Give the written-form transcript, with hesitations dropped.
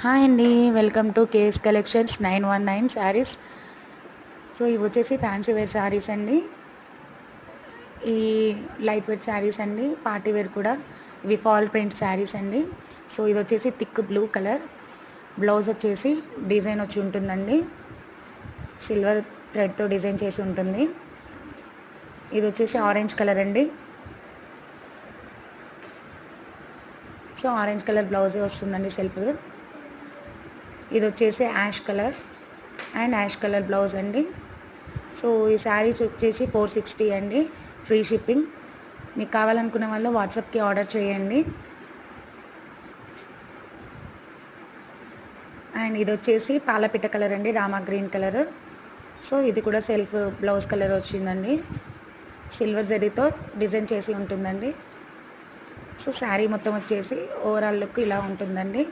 Hi అండి, welcome to KS collections 919 saris. So ఇవి వచ్చేసి ఫ్యాన్సీ వేర్ శారీస్ అండి. ఈ లైట్ వెయిట్ శారీస్ అండి, పార్టీ వేర్ కూడా. ఇవి ఫాల్ ప్రింట్ శారీస్ అండి. సో ఇది వచ్చేసి థిక్ బ్లూ కలర్, బ్లౌజ్ వచ్చేసి డిజైన్ వచ్చి ఉంటుందండి, సిల్వర్ థ్రెడ్తో డిజైన్ చేసి ఉంటుంది. ఇది వచ్చేసి ఆరెంజ్ కలర్ అండి. సో ఆరెంజ్ కలర్ బ్లౌజే వస్తుందండి సెల్ఫ్. ఇది వచ్చేసి ash colour and ash colour blouse అండి. సో ఈ శారీస్ వచ్చేసి 460 అండి, ఫ్రీ షిప్పింగ్. మీకు కావాలనుకునే వాళ్ళు వాట్సాప్కి ఆర్డర్ చేయండి. అండ్ ఇది వచ్చేసి పాలపిట్ట కలర్ అండి, రామా గ్రీన్ కలర్. సో ఇది కూడా సెల్ఫ్ బ్లౌజ్ కలర్ వచ్చిందండి, సిల్వర్ జరీతో డిజైన్ చేసి ఉంటుందండి. సో శారీ మొత్తం వచ్చేసి ఓవరాల్ లుక్ ఇలా ఉంటుందండి.